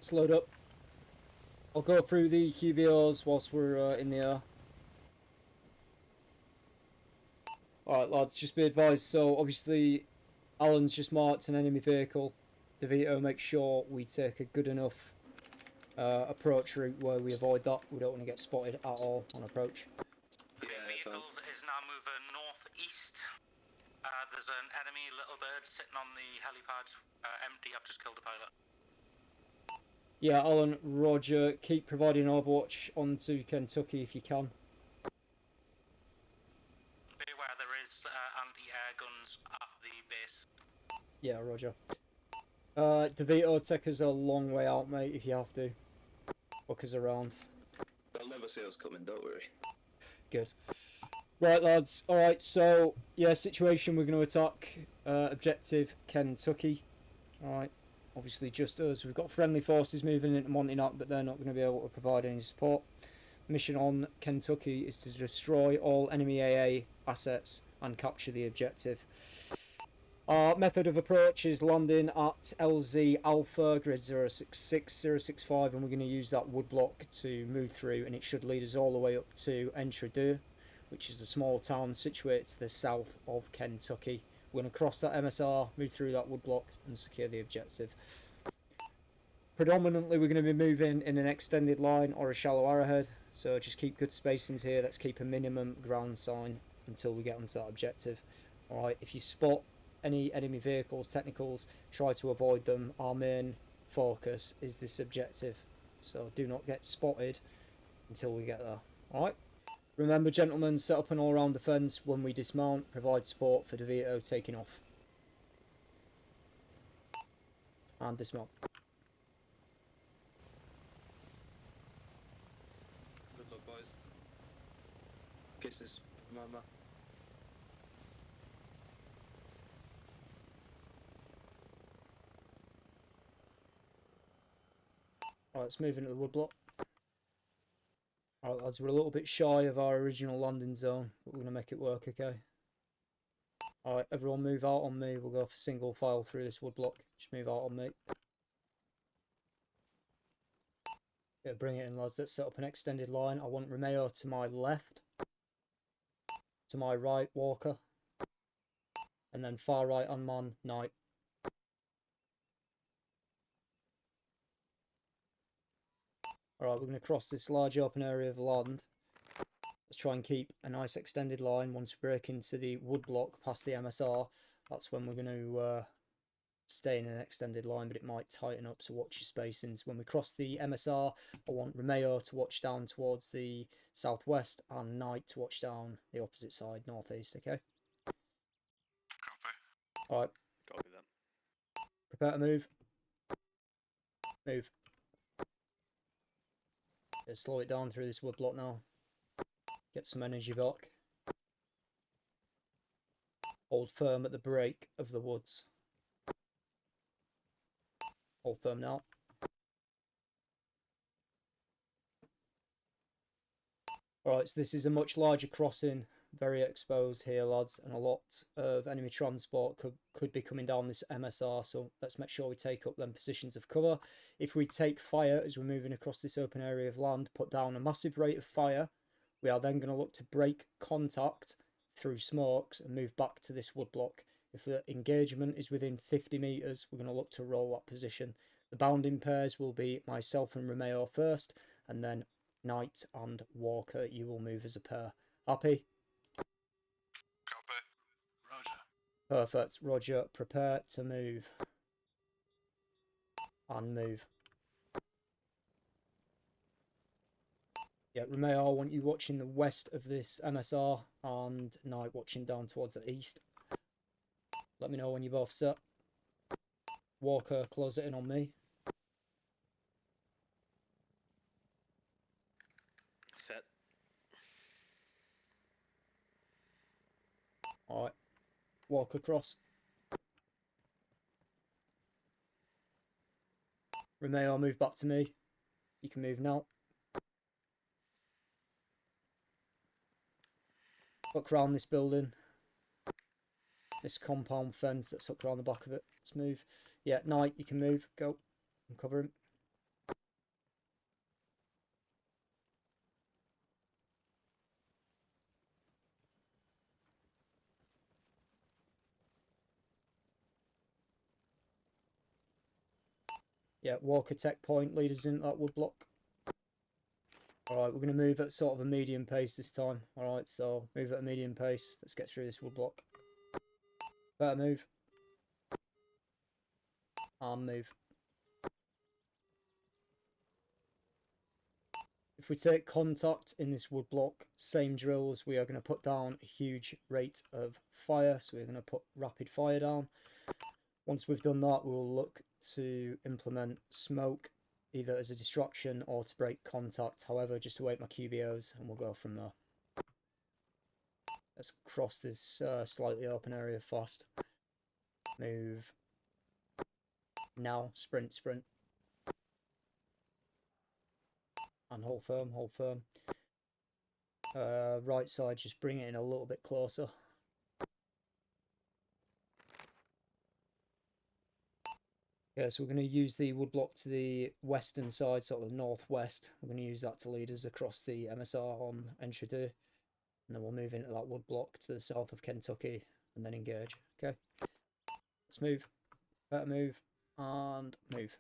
Let's load up. I'll go through the QBOs whilst we're in the air. Alright lads, just be advised, so obviously Alan's just marked an enemy vehicle. DeVito, make sure we take a good enough approach route where we avoid that. We don't want to get spotted at all on approach. The vehicles is now moving northeast. There's an enemy little bird sitting on the helipad, empty. I've just killed the pilot. Yeah, Alan, roger. Keep providing Overwatch onto Kentucky if you can. Beware, there is anti-air guns at the base. Yeah, roger. DeVito, take us a long way out, mate, if you have to. Look us around. They'll never see us coming, don't worry. Good. Right, lads. Alright, so, yeah, situation, we're going to attack objective Kentucky. Alright, obviously just us. We've got friendly forces moving into Montauk, but they're not going to be able to provide any support. Mission on Kentucky is to destroy all enemy AA assets and capture the objective. Our method of approach is landing at LZ Alpha, grid 066, 065, and we're going to use that woodblock to move through, and it should lead us all the way up to Entrée, which is the small town situated to the south of Kentucky. We're going to cross that MSR, move through that woodblock, and secure the objective. Predominantly, we're going to be moving in an extended line or a shallow arrowhead, so just keep good spacings here. Let's keep a minimum ground sign until we get onto that objective. Alright, if you spot any enemy vehicles, technicals, try to avoid them. Our main focus is this objective, so do not get spotted until we get there. Alright, remember gentlemen, set up an all-round defence when we dismount, provide support for DeVito taking off. And dismount. Good luck, boys. Kisses, mama. Alright, let's move into the woodblock. Alright lads, we're a little bit shy of our original landing zone, but we're going to make it work, okay? Alright, everyone move out on me. We'll go for single file through this woodblock. Just move out on me. Yeah, bring it in lads. Let's set up an extended line. I want Romeo to my left. To my right, Walker. And then far right on man, Knight. Alright, we're going to cross this large open area of land. Let's try and keep a nice extended line. Once we break into the woodblock past the MSR, that's when we're going to stay in an extended line, but it might tighten up, so watch your spacings. When we cross the MSR, I want Romeo to watch down towards the southwest and Knight to watch down the opposite side, northeast, okay? Copy. Alright. Copy that. Prepare to move. Move. Yeah, slow it down through this woodblock now. Get some energy back. Hold firm at the break of the woods. Hold firm now. Alright, so this is a much larger crossing. Very exposed here, lads, and a lot of enemy transport could be coming down this MSR, so let's make sure we take up them positions of cover. If we take fire as we're moving across this open area of land, put down a massive rate of fire, we are then going to look to break contact through smokes and move back to this woodblock. If the engagement is within 50 metres, we're going to look to roll that position. The bounding pairs will be myself and Romeo first, and then Knight and Walker, you will move as a pair. Happy? Copy. Roger. Perfect. Roger. Prepare to move. And move. Yeah, Romeo, I want you watching the west of this MSR and Knight watching down towards the east. Let me know when you're both set. Walker, close it in on me. Set. Alright. Walk across. Romeo, move back to me. You can move now. Look around this building. This compound fence that's up around the back of it. Let's move. Yeah, Knight, you can move. Go. I'm covering. Yeah, Walker tech point, leaders in that wood block. Alright, we're going to move at sort of a medium pace this time. Alright, so move at a medium pace. Let's get through this wood block. Better move. And move. If we take contact in this wood block, same drills, we are going to put down a huge rate of fire. So we're going to put rapid fire down. Once we've done that, we'll look to implement smoke, either as a distraction or to break contact. However, just await my QBOs and we'll go from there. Let's cross this slightly open area fast. Move. Now, sprint, sprint. And hold firm, hold firm. Right side, just bring it in a little bit closer. Yeah, so we're going to use the wood block to the western side, sort of northwest. We're going to use that to lead us across the MSR on entry 2. And then we'll move into that wood block to the south of Kentucky and then engage. Okay. Let's move. Better move. And move.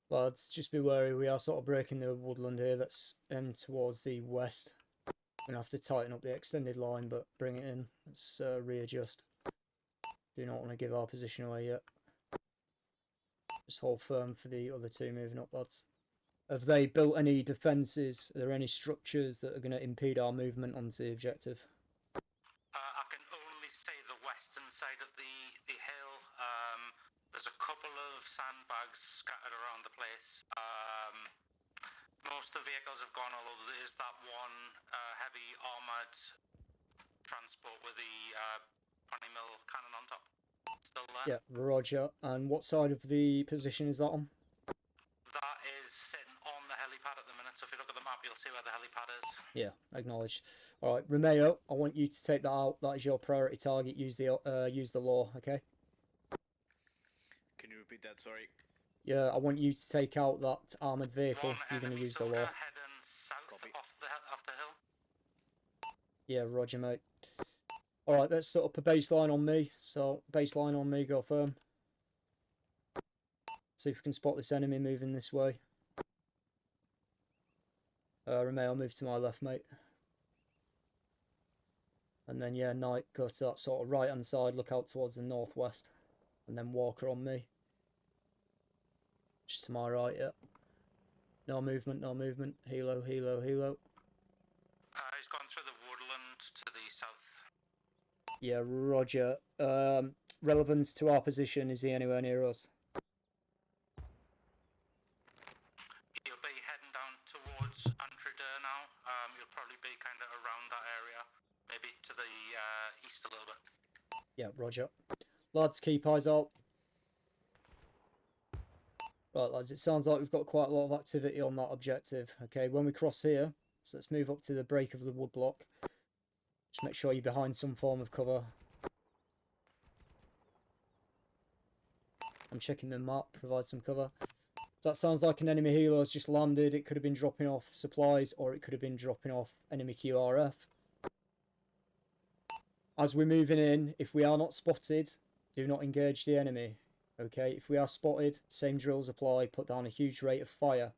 Lads, just be wary. We are sort of breaking the woodland here. That's towards the west. We're going to have to tighten up the extended line, but bring it in. Let's readjust. Do not want to give our position away yet. Just hold firm for the other two moving up, lads. Have they built any defences? Are there any structures that are going to impede our movement onto the objective? I can only say the western side of the hill. There's a couple of sandbags scattered around the place. Most of the vehicles have gone, although there is that one heavy armoured transport with the 20 mil cannon on top. Still there. Yeah, roger. And what side of the position is that on? That is sitting on the helipad at the minute, so if you look at the map, you'll see where the helipad is. Yeah, acknowledged. All right, Romeo, I want you to take that out. That is your priority target. Use the law, okay? Can you repeat that? Sorry. Yeah, I want you to take out that armoured vehicle. One You're going to enemy use the law. heading south Copy. off the hill. Yeah, roger, mate. All right, let's set up a baseline on me. So, baseline on me, go firm. See if we can spot this enemy moving this way. Romeo, move to my left, mate. And then, yeah, Knight, go to that sort of right-hand side, look out towards the northwest. And then Walker on me. Just to my right, yeah. No movement, no movement. Helo, helo, helo. He's gone through the woodland to the south. Yeah, roger. Relevance to our position, is he anywhere near us? You'll be heading down towards Antridor now. You'll probably be kind of around that area, maybe to the east a little bit. Yeah, roger. Lads, keep eyes out. Right, lads, it sounds like we've got quite a lot of activity on that objective. Okay, when we cross here, so let's move up to the break of the wood block. Just make sure you're behind some form of cover. I'm checking the map, provide some cover. So that sounds like an enemy helo has just landed. It could have been dropping off supplies, or it could have been dropping off enemy QRF. As we're moving in, if we are not spotted, do not engage the enemy. Okay, if we are spotted, same drills apply, put down a huge rate of fire.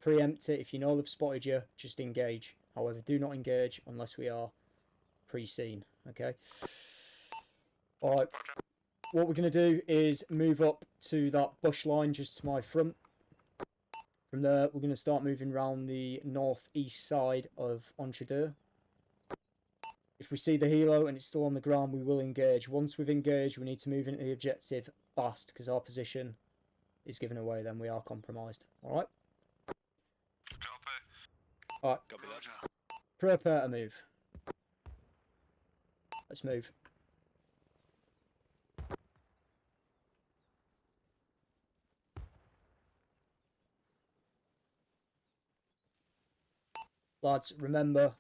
Preempt it, if you know they've spotted you, just engage. However, do not engage unless we are pre-seen, okay? Alright, what we're going to do is move up to that bush line just to my front. From there, we're going to start moving around the northeast side of Entredeur. If we see the helo and it's still on the ground, we will engage. Once we've engaged, we need to move into the objective fast because our position is given away, then we are compromised. Alright? Copy. Alright. Copy that. Prepare to move. Let's move. Lads, remember,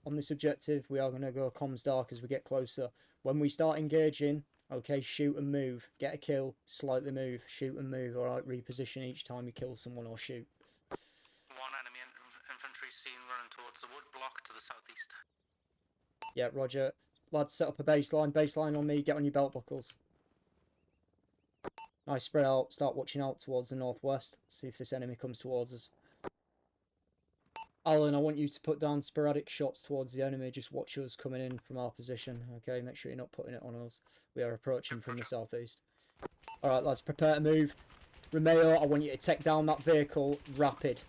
on this objective, we are going to go comms dark as we get closer. When we start engaging, okay, shoot and move. Get a kill, slightly move, shoot and move. Alright, reposition each time you kill someone or shoot. One enemy infantry seen running towards the wood block to the southeast. Yeah, roger. Lads, set up a baseline. Baseline on me. Get on your belt buckles. Nice, spread out. Start watching out towards the northwest. See if this enemy comes towards us. Alan, I want you to put down sporadic shots towards the enemy. Just watch us coming in from our position. Okay, make sure you're not putting it on us. We are approaching from the southeast. Alright, lads, prepare to move. Romeo, I want you to take down that vehicle. Rapid.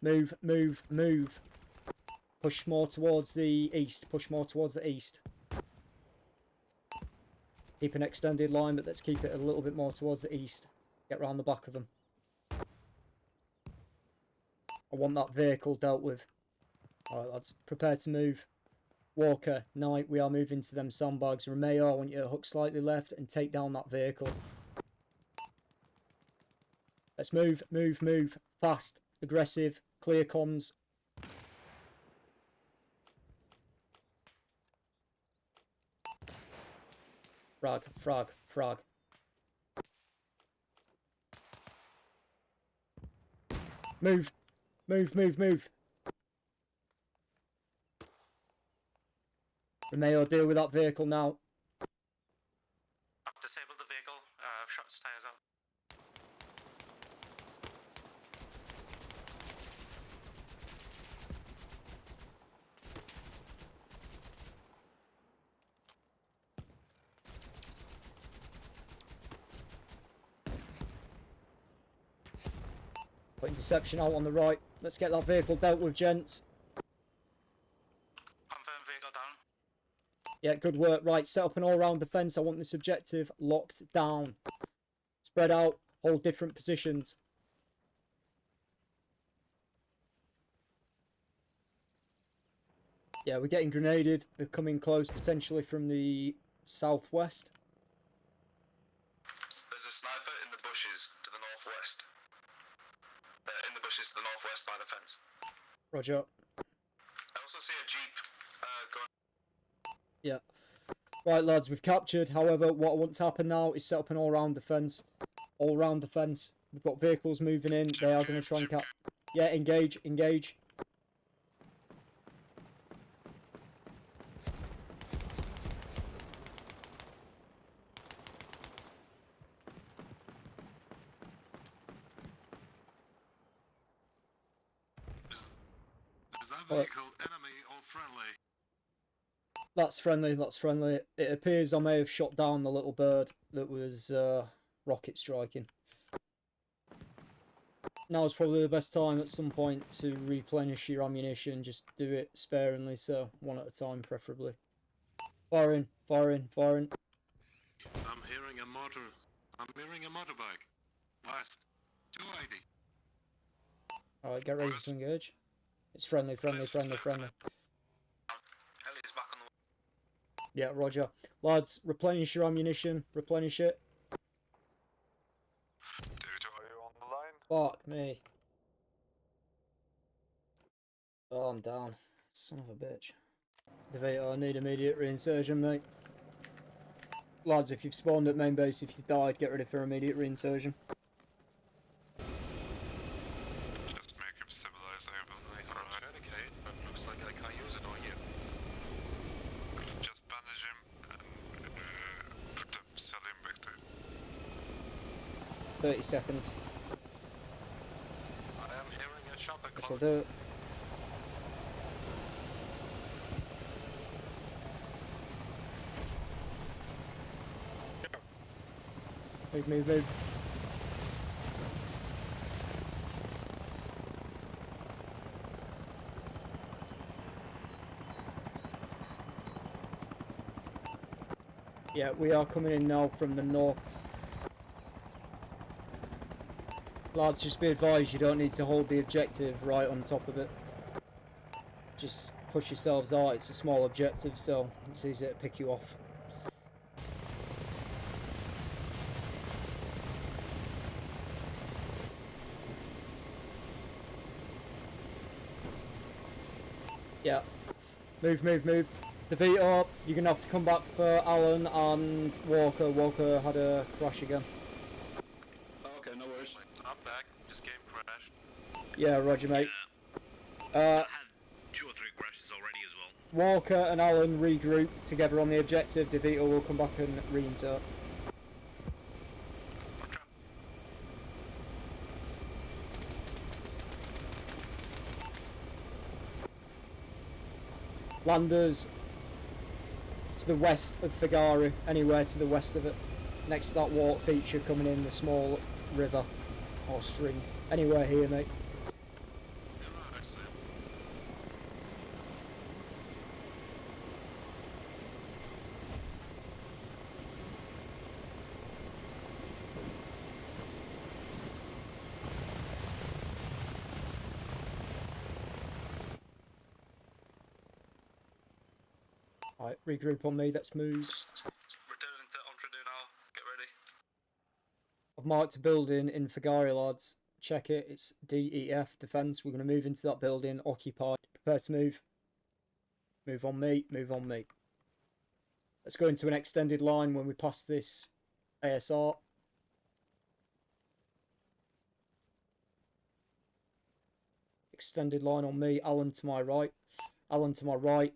Move, move, move. Push more towards the east. Push more towards the east. Keep an extended line, but let's keep it a little bit more towards the east. Get round the back of them. I want that vehicle dealt with. Alright, lads, prepare to move. Walker, Knight, we are moving to them sandbags. Romeo, I want you to hook slightly left and take down that vehicle. Let's move, move, move. Fast, aggressive, clear comms. Frag, frag, frag. Move, move, move, move. Romeo, deal with that vehicle now. I've disabled the vehicle. Shot its tires out. Putting deception out on the right. Let's get that vehicle dealt with, gents. Confirm vehicle down. Yeah, good work. Right, set up an all-round defence. I want this objective locked down. Spread out. Hold different positions. Yeah, we're getting grenaded. They're coming close, potentially from the southwest. There's a sniper in the bushes to the northwest. In the bushes to the northwest by the fence. Roger. I also see a jeep going. Yeah. Right, lads, we've captured. However, what I want to happen now is set up an all-round defence. All-round defence. We've got vehicles moving in. They are going to try and cap... Yeah, engage, engage. Is that vehicle enemy or friendly? That's friendly, that's friendly. It appears I may have shot down the little bird that was rocket striking. Now is probably the best time at some point to replenish your ammunition. Just do it sparingly, so one at a time preferably. Firing, firing, firing. I'm hearing a motorbike. West. 280. Alright, get ready to engage. It's friendly, friendly, friendly, friendly. Ellie's back on the. Yeah, roger. Lads, replenish your ammunition. Replenish it. David, are you on the line? Fuck me. Oh, I'm down. Son of a bitch. DeVito, I need immediate reinsertion, mate. Lads, if you've spawned at main base, if you died, get ready for immediate reinsertion. Just make him stabilize. I will medicate, but looks like I can't use it on you. Just bandage him and put the saline back to you. 30 seconds. I am hearing a chopper This'll close. do it. Move, move, move. Yeah, we are coming in now from the north. Lads, just be advised, you don't need to hold the objective right on top of it. Just push yourselves out, it's a small objective, so it's easy to pick you off. Yeah. Move, move, move. DeVito, you're going to have to come back for Alan and Walker. Walker had a crash again. Okay, no worries. I'm back. This game crashed. Yeah, roger, mate. I had 2 or 3 crashes already as well. Walker and Alan regroup together on the objective. DeVito will come back and reinsert. Landers to the west of Figari, anywhere to the west of it. Next to that water feature coming in, the small river or stream. Anywhere here, mate. Alright, regroup on me, let's move. Returning to Entredu now. Get ready. I've marked a building in Figari, lads. Check it, it's DEF, defence. We're going to move into that building, occupied. Prepare to move. Move on me, move on me. Let's go into an extended line when we pass this ASR. Extended line on me, Alan to my right. Alan to my right.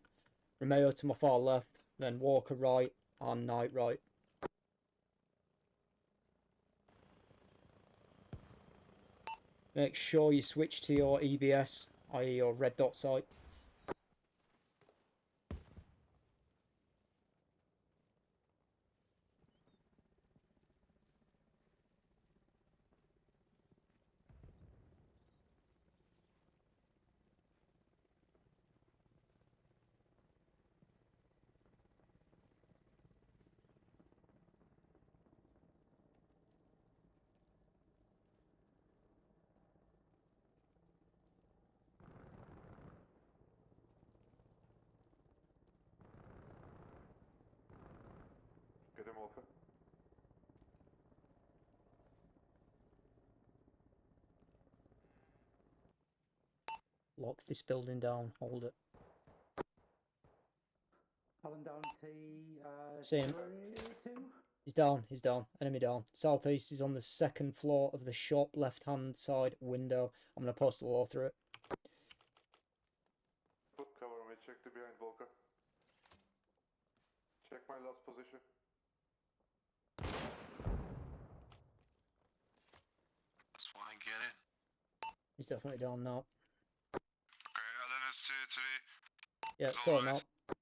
Romeo to my far left. Then Walker right and Knight right. Make sure you switch to your EBS, i.e. your red dot sight. Get him over. Lock this building down, hold it. Alan down to See him. 2. He's down, enemy down. Southeast is on the second floor of the shop, left hand side window. I'm going to post the law through it. Put cover me, check the behind Volker. Check my last position. That's fine, get in. He's definitely down now. Okay, Alan is to the... Yeah, It's sort him alright. out.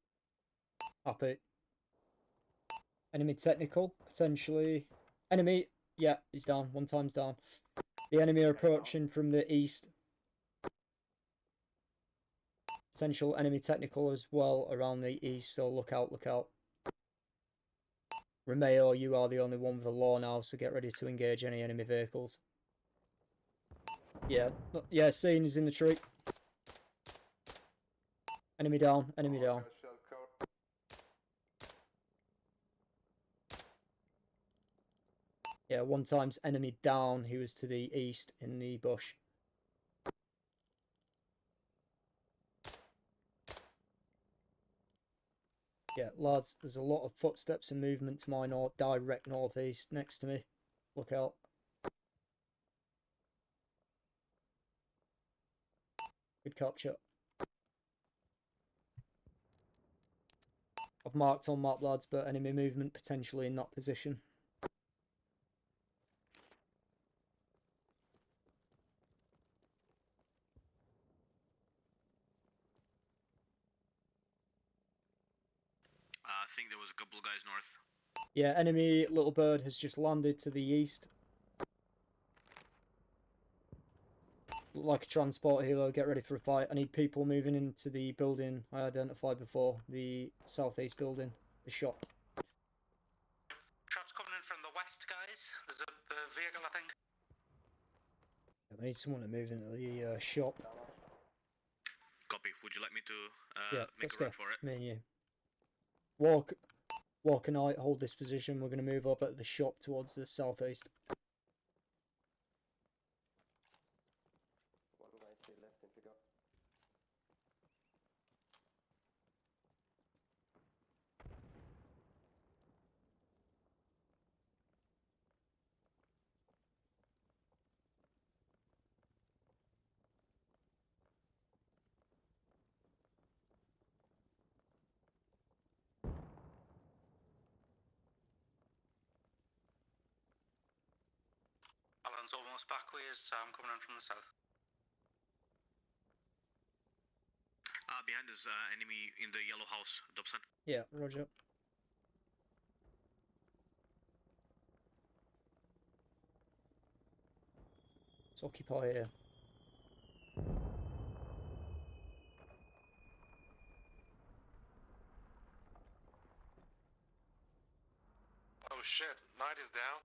Happy. Enemy technical, potentially. Enemy, yeah, he's down. One time's down. The enemy are approaching from the east. Potential enemy technical as well around the east, so look out, look out. Romeo, you are the only one with a law now, so get ready to engage any enemy vehicles. Yeah, yeah, seen is in the tree. Enemy down, enemy down. Okay, shell cover. Yeah, one time's enemy down, he was to the east in the bush. Yeah, lads, there's a lot of footsteps and movement to my north, direct northeast next to me. Look out. Good capture. I've marked on map, lads, but enemy movement potentially in that position. I think there was a couple of guys north. Yeah, enemy little bird has just landed to the east. Look like a transport helo, get ready for a fight. I need people moving into the building I identified before, the southeast building, the shop. Shots coming in from the west, guys. There's a vehicle, I think. I need someone to move into the shop. Copy. Would you like me to Yeah, make let's a go. run for it? Me and you. Walk and I hold this position. We're going to move up at the shop towards the southeast. One right to left in figure. Alan's almost back with us, so I'm coming in from the south. Behind us, enemy in the yellow house, Dobson. Yeah, roger. Let's occupy here. Oh shit, night is down.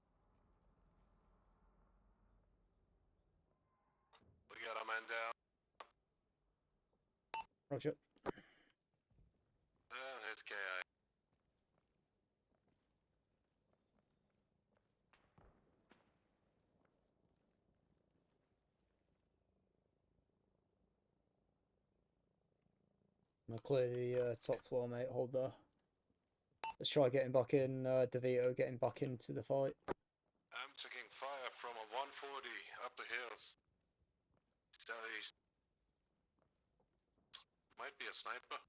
We got a man down. Roger. Here's KI. I'm gonna clear the top floor, mate. Hold there. Let's try getting back in. DeVito getting back into the fight. I'm taking fire from a 140 up the hills. Southeast. Might be a sniper.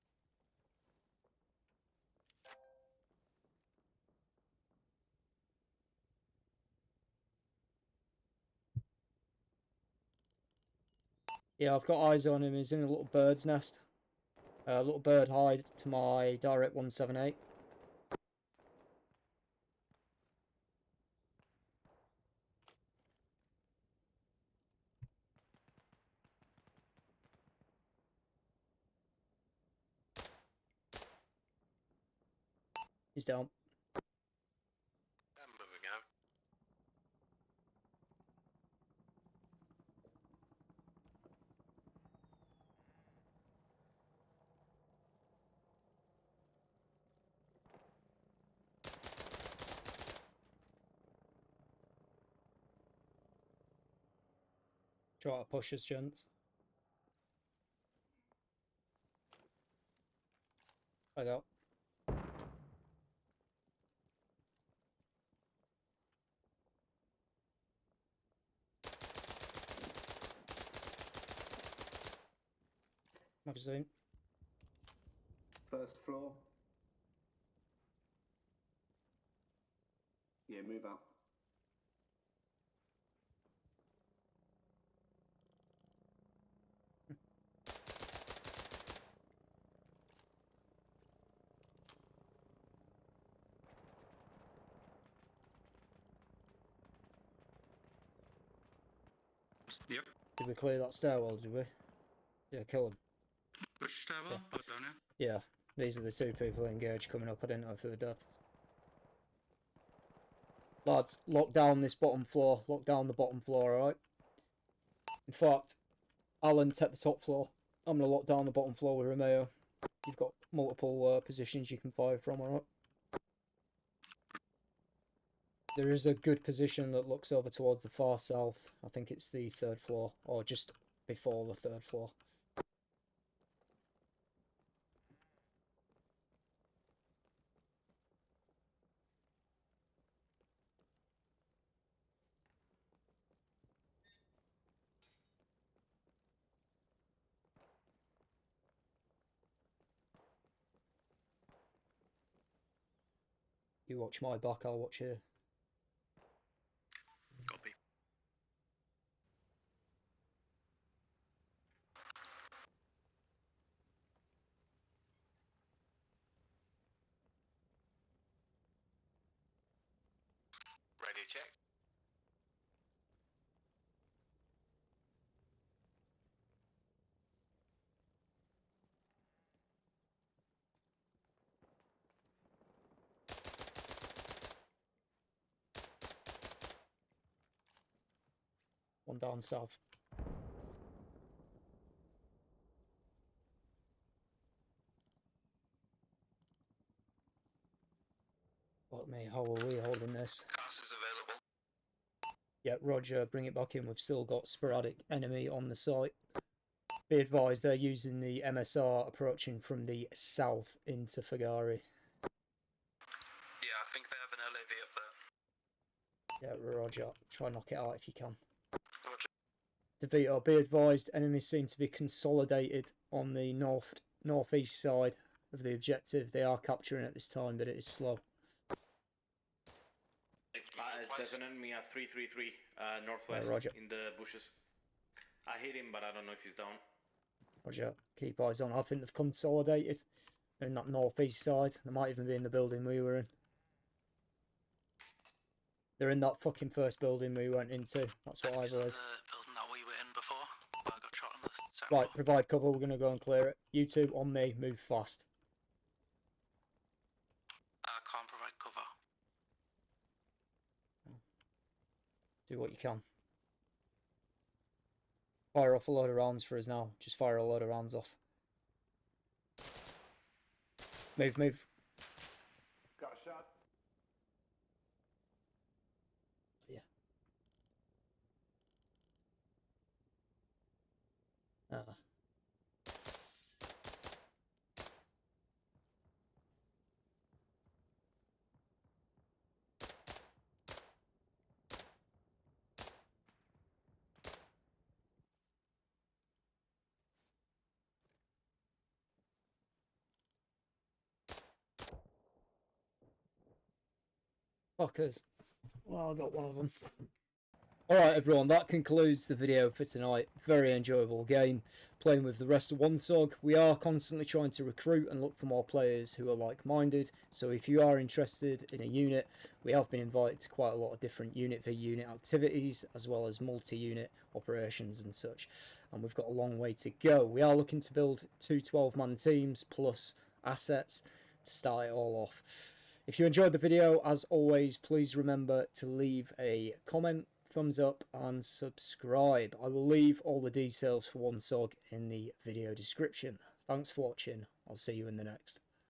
Yeah, I've got eyes on him. He's in a little bird's nest. A little bird hide to my direct 178. He's down. I'm moving out. Try to push us, gents. I got. Magazine. First floor. Yeah, move out. Yep. Did we clear that stairwell, did we? Yeah, kill him. Which stairwell? Yeah. Oh, down here. Yeah, these are the two people engaged coming up. I didn't know if they were dead. Lads, lock down this bottom floor. Lock down the bottom floor, alright? In fact, Alan, take the top floor. I'm going to lock down the bottom floor with Romeo. You've got multiple positions you can fire from, alright? There is a good position that looks over towards the far south. I think it's the third floor, or just before the third floor. You watch my back, I'll watch here. Copy. Ready to check. One down south. Fuck me, how are we holding this? Cast is available. Yeah, Roger, bring it back in. We've still got sporadic enemy on the site. Be advised, they're using the MSR approaching from the south into Fagari. Yeah, I think they have an LAV up there. Yeah, Roger. Try and knock it out if you can. Roger. DeVito, be advised, enemies seem to be consolidated on the northeast side of the objective. They are capturing at this time, but it is slow. There's an enemy at 333 northwest Roger. in the bushes. I hit him, but I don't know if he's down. Roger. Keep eyes on. I think they've consolidated. They're in that northeast side. They might even be in the building we were in. They're in that fucking first building we went into. That's what I Is that believe. the building that we were in before? Where I got shot on the second Right, floor? provide cover. We're going to go and clear it. You two on me. Move fast. I can't provide cover. Do what you can. Fire off a load of rounds for us now. Just fire a load of rounds off. Move, move. Got shot. Yeah. Fuckers. Well, I got one of them. Alright everyone, that concludes the video for tonight. Very enjoyable game. Playing with the rest of OneSog. We are constantly trying to recruit and look for more players who are like-minded. So if you are interested in a unit, we have been invited to quite a lot of different unit v unit activities, as well as multi-unit operations and such. And we've got a long way to go. We are looking to build 2 12-man teams plus assets to start it all off. If you enjoyed the video, as always, please remember to leave a comment, thumbs up and subscribe. I will leave all the details for OneSog in the video description. Thanks for watching. I'll see you in the next.